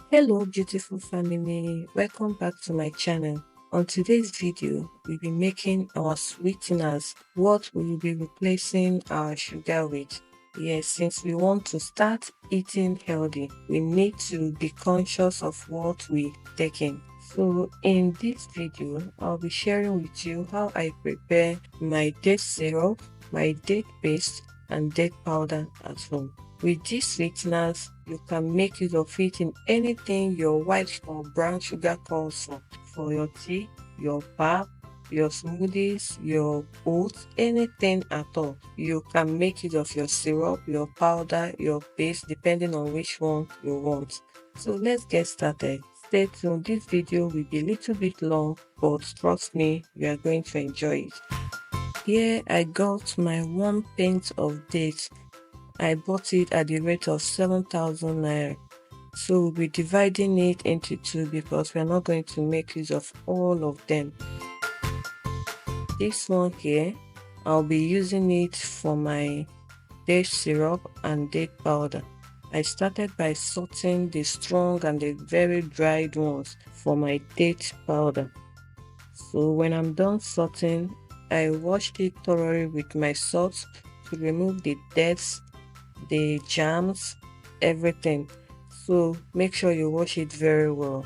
Hello beautiful family, welcome back to my channel. On today's video, we'll be making our sweeteners, what we will be replacing our sugar with. Yes, since we want to start eating healthy, we need to be conscious of what we're taking. So in this video, I'll be sharing with you how I prepare my date syrup, my date paste, and date powder at home. With these sweeteners, you can make use of it in anything your white or brown sugar calls for your tea, your pap, your smoothies, your oats, anything at all. You can make use of your syrup, your powder, your paste, depending on which one you want. So let's get started. Stay tuned. This video will be a little bit long, but trust me, you are going to enjoy it. Here I got my 1 pint of dates. I bought it at the rate of 7,000 naira. So we'll be dividing it into two because we're not going to make use of all of them. This one here, I'll be using it for my date syrup and date powder. I started by sorting the strong and the very dried ones for my date powder. So when I'm done sorting, I washed it thoroughly with my salt to remove the deads, the jams, everything. So make sure you wash it very well.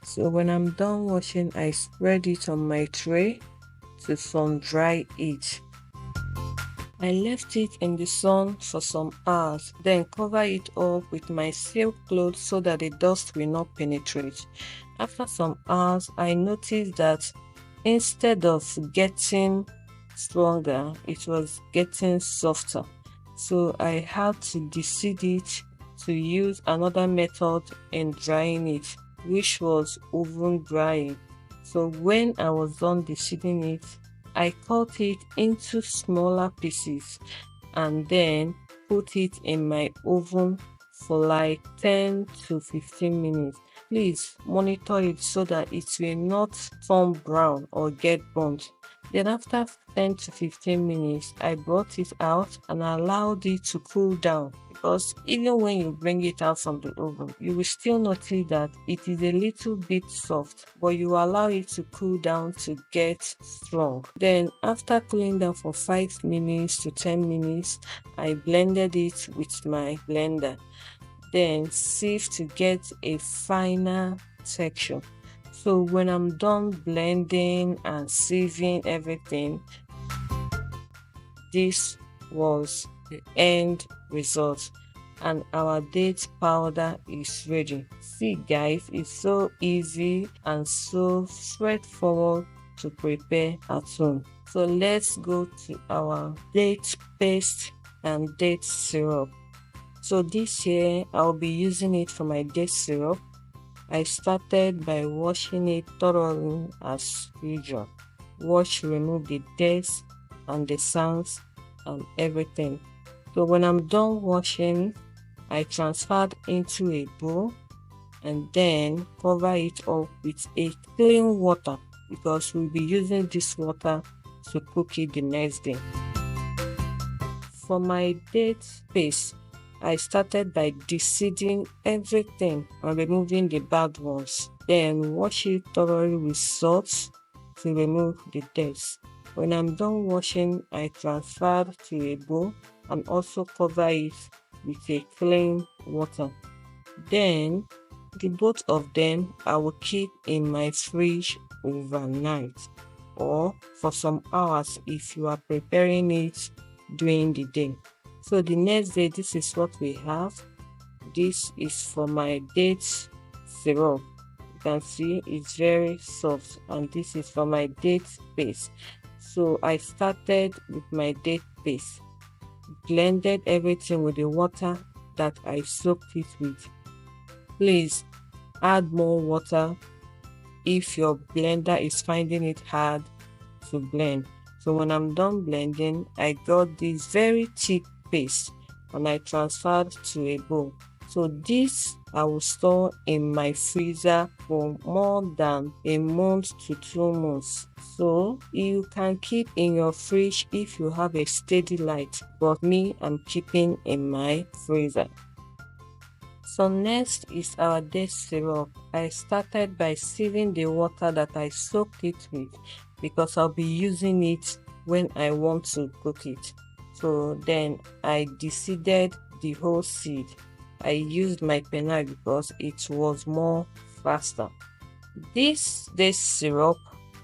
So when I'm done washing, I spread it on my tray to sun dry it. I left it in the sun for some hours, then cover it up with my silk cloth so that the dust will not penetrate. After some hours, I noticed that instead of getting stronger, it was getting softer. So I had to deseed it to use another method in drying it, which was oven drying. So when I was done deseeding it, I cut it into smaller pieces and then put it in my oven for like 10 to 15 minutes. Please monitor it so that it will not turn brown or get burnt. Then after 10 to 15 minutes, I brought it out and allowed it to cool down, because even when you bring it out from the oven, you will still notice that it is a little bit soft, but you allow it to cool down to get strong. Then after cooling down for 5 minutes to 10 minutes, I blended it with my blender. Then sieve to get a finer texture. So when I'm done blending and sieving everything, this was the end result and our date powder is ready. See guys, it's so easy and so straightforward to prepare at home. So let's go to our date paste and date syrup. So this here, I'll be using it for my date syrup. I started by washing it thoroughly as usual. Wash, remove the dates and the sands and everything. So when I'm done washing, I transferred into a bowl and then cover it up with a clean water, because we'll be using this water to cook it the next day. For my date paste, I started by deseeding everything and removing the bad ones. Then wash it thoroughly with salt to remove the dirt. When I'm done washing, I transferred to a bowl and also cover it with a clean water. Then the both of them I will keep in my fridge overnight or for some hours if you are preparing it during the day. So the next day, this is what we have. This is for my date syrup. You can see it's very soft, and this is for my date paste. So I started with my date paste, blended everything with the water that I soaked it with. Please add more water if your blender is finding it hard to blend. So when I'm done blending, I got this very thick paste and I transferred to a bowl. So this I will store in my freezer for more than a month to 2 months. So you can keep in your fridge if you have a steady light, but me, I'm keeping in my freezer. So next is our date syrup. I started by sieving the water that I soaked it with because I'll be using it when I want to cook it. So then I deseeded the whole seed. I used my penile because it was more faster. This date syrup,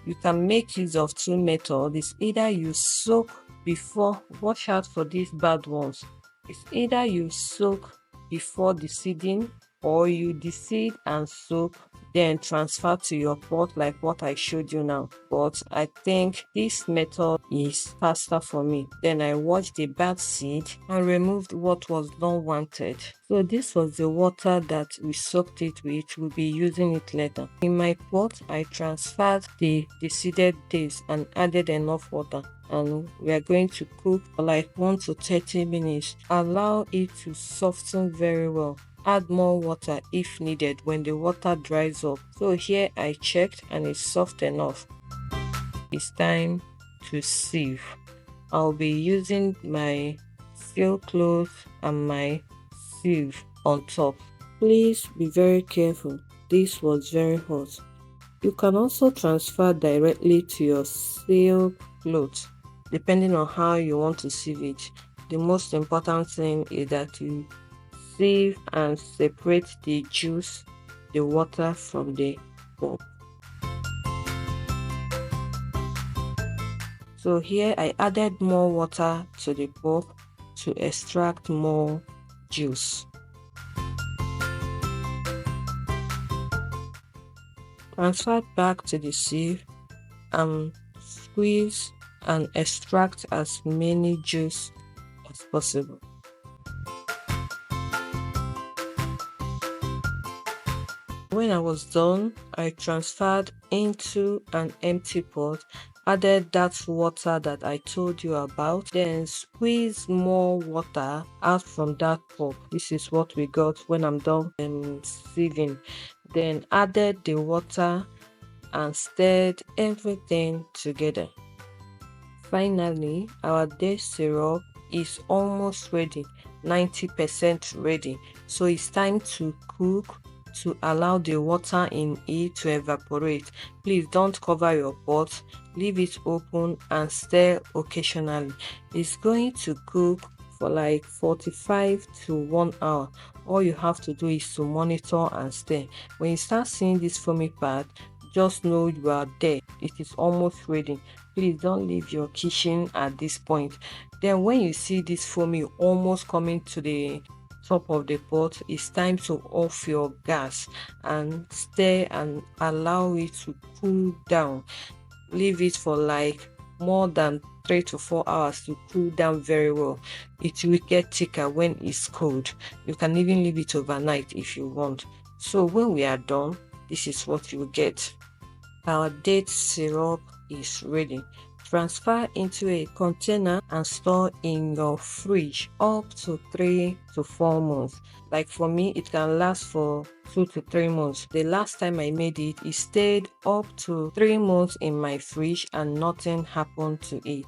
you can make use of two methods. It's either you soak before, watch out for these bad ones. It's either you soak before the seeding, or you deseed and soak, then transfer to your pot like what I showed you now. But I think this method is faster for me. Then I washed the bad seed and removed what was not wanted. So this was the water that we soaked it with. We'll be using it later. In my pot, I transferred the seeded dates and added enough water, and we are going to cook for like 1 to 30 minutes. Allow it to soften very well. Add more water if needed when the water dries up. So here I checked and it's soft enough. It's time to sieve. I'll be using my steel cloth and my sieve on top. Please be very careful. This was very hot. You can also transfer directly to your silk cloth depending on how you want to sieve it. The most important thing is that you sieve and separate the juice, the water from the pulp. So here I added more water to the pulp to extract more juice. Transfer back to the sieve and squeeze and extract as many juice as possible. When I was done, I transferred into an empty pot, added that water that I told you about, then squeeze more water out from that pot. This is what we got when I'm done sieving. Then added the water and stirred everything together. Finally, our date syrup is almost ready, 90% ready. So it's time to cook to allow the water in it to evaporate. Please don't cover your pot, leave it open and stir occasionally. It's going to cook for like 45 to 1 hour. All you have to do is to monitor and stir. When you start seeing this foamy part, just know you are there. It is almost ready. Please don't leave your kitchen at this point. Then when you see this foamy almost coming to the top of the pot, it's time to off your gas and stir and allow it to cool down. Leave it for like more than 3 to 4 hours to cool down very well. It will get thicker when it's cold. You can even leave it overnight if you want. So when we are done, this is what you get. Our date syrup is ready. Transfer into a container and store in your fridge up to 3 to 4 months. Like for me, it can last for 2 to 3 months. The last time I made it, it stayed up to 3 months in my fridge and nothing happened to it.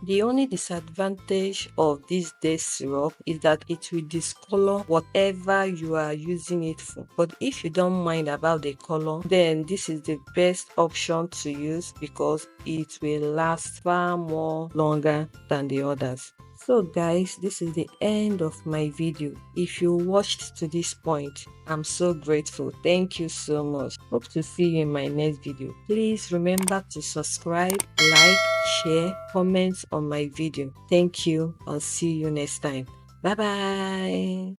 The only disadvantage of this date syrup is that it will discolor whatever you are using it for. But if you don't mind about the color, then this is the best option to use because it will last far more longer than the others. So guys, this is the end of my video. If you watched to this point, I'm so grateful. Thank you so much. Hope to see you in my next video. Please remember to subscribe, like, share, comment on my video. Thank you. I'll see you next time. Bye bye.